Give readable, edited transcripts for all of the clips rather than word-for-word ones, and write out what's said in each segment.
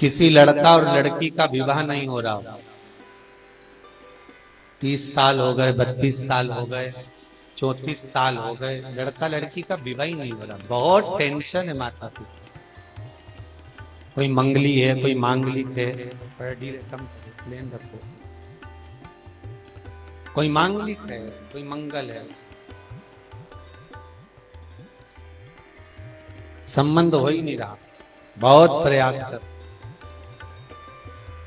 किसी लड़का और लड़की का विवाह नहीं हो रहा हो, 30 साल हो गए, 32 साल हो गए, 34 साल हो गए, लड़का लड़की का विवाह ही नहीं हो रहा। बहुत टेंशन है माता पिता। कोई मंगली है, कोई मांगलिक है, प्लेन रखो। कोई मांगलिक है, कोई मंगल है, संबंध हो ही नहीं रहा। बहुत प्रयास कर।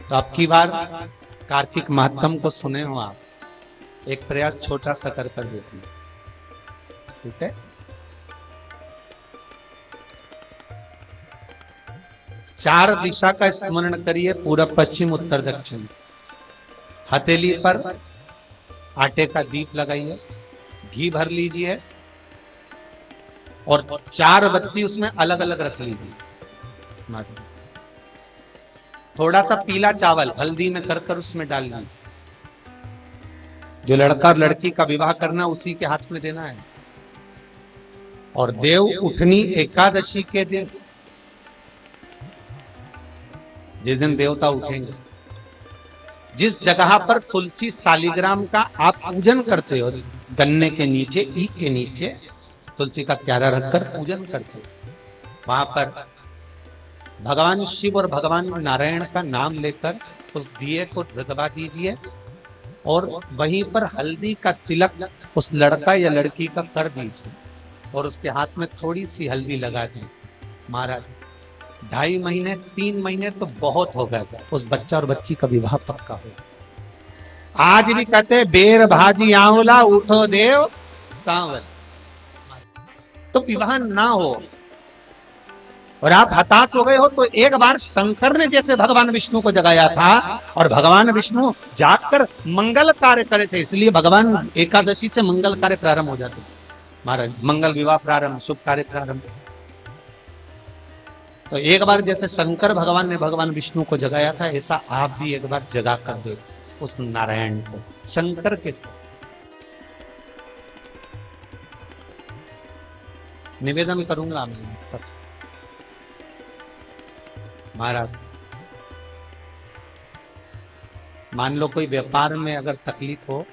तो अब की बार कार्तिक महात्म को सुने हो आप, एक प्रयास छोटा सा कर देती, ठीक है। चार दिशा का स्मरण करिए, पूरब पश्चिम उत्तर दक्षिण। हथेली पर आटे का दीप लगाइए, घी भर लीजिए और 4 बत्ती उसमें अलग अलग रख लीजिए। थोड़ा सा पीला चावल हल्दी में कर उसमें डाल लीजिए। जो लड़का और लड़की का विवाह करना उसी के हाथ में देना है। और देव उठनी एकादशी के दिन, जिस दिन देवता उठेंगे, जिस जगह पर तुलसी सालिग्राम का आप पूजन करते हो, गन्ने के नीचे, ईख के नीचे तुलसी का क्यारा रखकर पूजन करते हो, वहां पर भगवान शिव और भगवान नारायण का नाम लेकर उस दिए को रगवा दीजिए और वहीं पर हल्दी का तिलक उस लड़का या लड़की का कर दीजिए और उसके हाथ में थोड़ी सी हल्दी लगा दीजिए। महाराज 2.5 महीने 3 महीने तो बहुत हो गए, उस बच्चा और बच्ची का विवाह पक्का हो। आज भी कहते बेर भाजी आंवला उठो देव सांवल। तो विवाह ना हो और आप हताश हो गए हो, तो एक बार शंकर ने जैसे भगवान विष्णु को जगाया था और भगवान विष्णु जाकर मंगल कार्य करे थे, इसलिए भगवान एकादशी से मंगल कार्य प्रारंभ हो जाते। महाराज मंगल विवाह प्रारंभ, शुभ कार्य प्रारंभ। तो एक बार जैसे शंकर भगवान ने भगवान विष्णु को जगाया था, ऐसा आप भी एक बार जगा कर दो उस नारायण को शंकर के साथ। निवेदन करूंगा मैं सबसे। महाराज मान लो कोई व्यापार में अगर तकलीफ हो,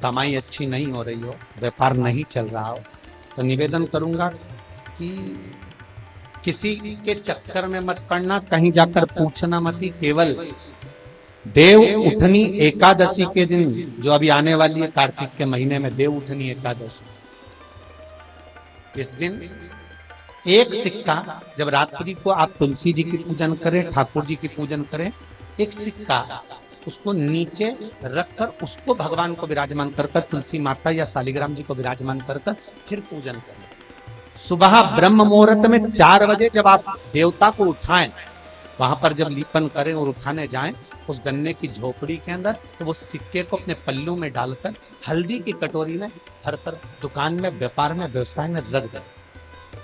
कमाई अच्छी नहीं हो रही हो, व्यापार नहीं चल रहा हो, तो निवेदन करूंगा कि किसी के चक्कर में मत पड़ना, कहीं जाकर पूछना मत ही। केवल देव उठनी एकादशी के दिन, जो अभी आने वाली है कार्तिक के महीने में देव उठनी एकादशी, इस दिन एक सिक्का, जब रात्रि को आप तुलसी जी की पूजन करें, ठाकुर जी की पूजन करें, एक सिक्का उसको नीचे रखकर उसको भगवान को विराजमान कर तुलसी माता या सालिग्राम जी को विराजमान कर फिर पूजन करें। सुबह ब्रह्म मुहूर्त में 4 बजे जब आप देवता को उठाएं, वहां पर जब लीपन करें और उठाने जाएं उस गन्ने की झोपड़ी के अंदर, तो वो सिक्के को अपने पल्लू में डालकर हल्दी की कटोरी में भरकर दुकान में, व्यापार में, व्यवसाय में रख दें।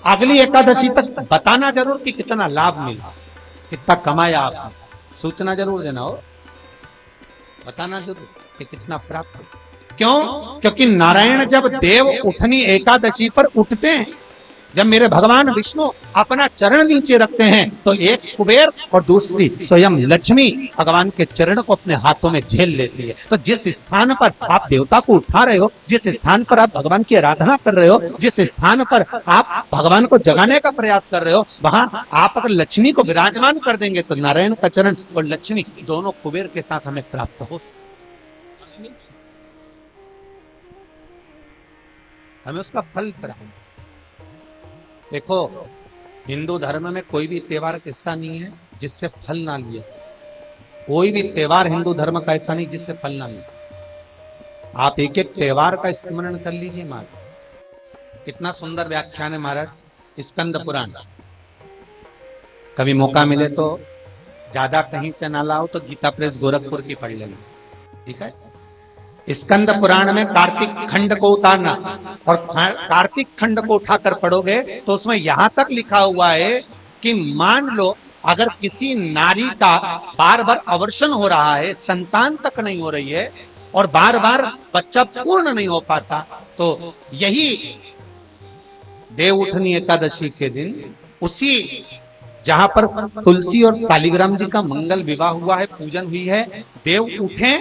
अगली एकादशी तक बताना जरूर कि कितना लाभ मिला, कितना कमाया आपने, सूचना जरूर देना हो, बताना जरूर कि कितना प्राप्त। क्यों? क्योंकि नारायण जब देव उठनी एकादशी पर उठते हैं, जब मेरे भगवान विष्णु अपना चरण नीचे रखते हैं, तो एक कुबेर और दूसरी स्वयं लक्ष्मी भगवान के चरण को अपने हाथों में झेल लेती है। तो जिस स्थान पर आप देवता को उठा रहे हो, जिस स्थान पर आप भगवान की आराधना कर रहे हो, जिस स्थान पर आप भगवान को जगाने का प्रयास कर रहे हो, वहां आप अगर लक्ष्मी को विराजमान कर देंगे तो नारायण का चरण और लक्ष्मी दोनों कुबेर के साथ हमें प्राप्त हो, हमें उसका फल प्राप्त। देखो, हिंदू धर्म में कोई भी त्योहार ऐसा नहीं है जिससे फल ना लिए। कोई भी त्योहार हिंदू धर्म का ऐसा नहीं जिससे फल ना लिए। आप एक एक त्योहार का स्मरण कर लीजिए। महाराज कितना सुंदर व्याख्यान है महाराज स्कंद पुराण। कभी मौका मिले तो ज्यादा कहीं से ना लाओ तो गीता प्रेस गोरखपुर की पढ़ लेना, ठीक है। स्कंद पुराण में कार्तिक खंड को उतारना, और कार्तिक खंड को उठाकर पढ़ोगे तो उसमें यहां तक लिखा हुआ है कि मान लो अगर किसी नारी का बार बार अवर्षण हो रहा है, संतान तक नहीं हो रही है और बार बार बच्चा पूर्ण नहीं हो पाता, तो यही देव उठनी एकादशी के दिन उसी जहां पर तुलसी और शालिग्राम जी का मंगल विवाह हुआ है, पूजन हुई है, देव उठे,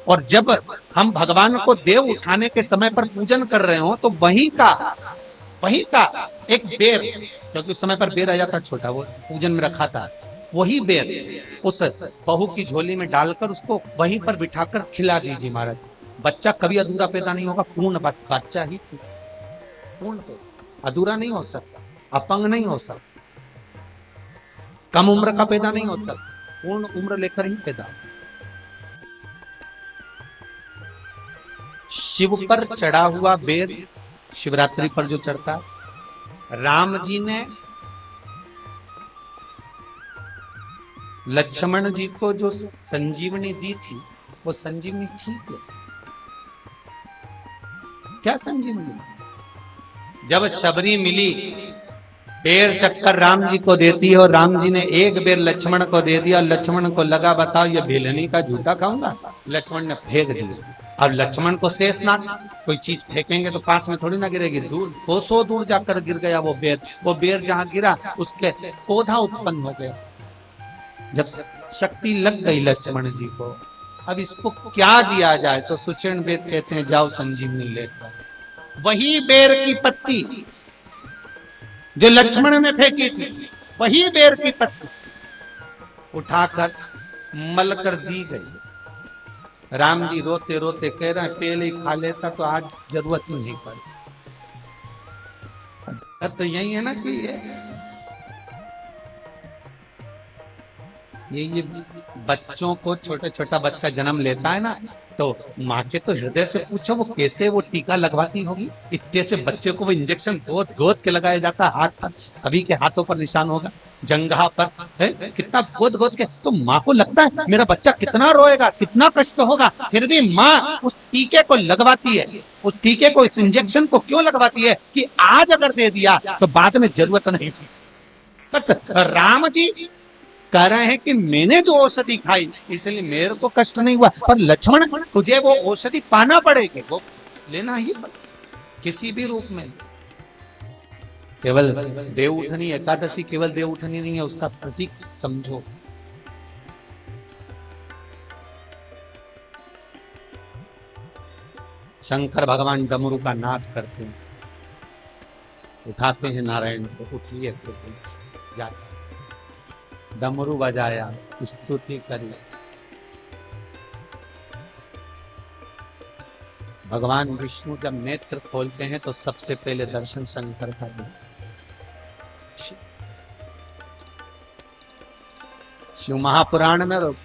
और जब हम भगवान को देव उठाने के समय पर पूजन कर रहे हो तो वहीं का एक बेर, क्योंकि उस समय पर बेर आया था छोटा, वो पूजन में रखा था, वही बेर उस बहू की झोली में डालकर उसको वहीं पर बिठाकर खिला दीजिए महाराज। बच्चा कभी अधूरा पैदा नहीं होगा, पूर्ण बच्चा ही पूर्ण, अधूरा नहीं हो सकता, अपंग नहीं हो सकता, कम उम्र का पैदा नहीं हो सकता, पूर्ण उम्र लेकर ही पैदा हो। शिव पर चढ़ा हुआ बेर शिवरात्रि पर जो चढ़ता, राम जी ने लक्ष्मण जी को जो संजीवनी दी थी, वो संजीवनी थी क्या संजीवनी? जब शबरी मिली, बेर चक्कर राम जी को देती है और राम जी ने एक बेर लक्ष्मण को दे दिया, लक्ष्मण को लगा बताओ ये भेलनी का जूता खाऊंगा, लक्ष्मण ने फेंक दिया। अब लक्ष्मण को शेषनाग, कोई चीज फेंकेंगे तो पास में थोड़ी ना गिरेगी, दूर कोसों दूर जाकर गिर गया वो बेर जहां गिरा उसके पौधा उत्पन्न हो गया। जब शक्ति लग गई लक्ष्मण जी को, अब इसको क्या दिया जाए, तो सुषेण वेद कहते हैं जाओ संजीवनी लेकर। वही बेर की पत्ती जो लक्ष्मण ने फेंकी थी, वही बेर की पत्ती उठाकर मल कर दी गई। राम जी रोते रोते कह रहे हैं पहले ही खा लेता तो आज जरूरत ही नहीं पड़ती। तो यही है ना कि ये बच्चों को, छोटा बच्चा जन्म लेता है ना, तो माँ के तो हृदय से पूछो वो कैसे वो टीका लगवाती होगी। इतने से बच्चे को वो इंजेक्शन गोद गोद के लगाया जाता है, हाथ पर, सभी के हाथों पर निशान होगा, जंघा पर है, कितना गोद गोद के, तो माँ को लगता है मेरा बच्चा कितना रोएगा, कितना कष्ट होगा, फिर भी माँ उस टीके को लगवाती है। उस टीके को, इस इंजेक्शन को क्यों लगवाती है कि आज अगर दे दिया तो बाद में जरूरत नहीं थी। बस राम जी कह रहे हैं कि मैंने जो औषधि खाई इसलिए मेरे को कष्ट नहीं हुआ, पर लक्ष्मण तुझे वो औषधि पाना पड़ेगी, वो लेना ही पड़ेगा किसी भी रूप में। केवल देव उठनी एकादशी केवल देव उठनी नहीं है, उसका प्रतीक समझो। शंकर भगवान डमरू का नाद करते हैं, उठाते हैं नारायण को, उठिए जाते, डमरू बजाया, स्तुति करी। भगवान विष्णु जब नेत्र खोलते हैं तो सबसे पहले दर्शन शंकर का देते। शिव महापुराण में और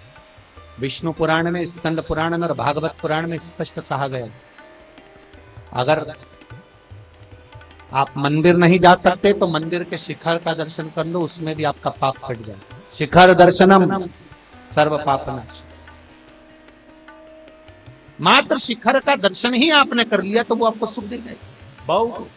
विष्णु पुराण में, स्कंद पुराण में और भागवत पुराण में स्पष्ट कहा गया, अगर आप मंदिर नहीं जा सकते तो मंदिर के शिखर का दर्शन कर लो, उसमें भी आपका पाप कट जाए। शिखर दर्शनम सर्व पापनाश। मात्र शिखर का दर्शन ही आपने कर लिया तो वो आपको सुख देगा। बहुत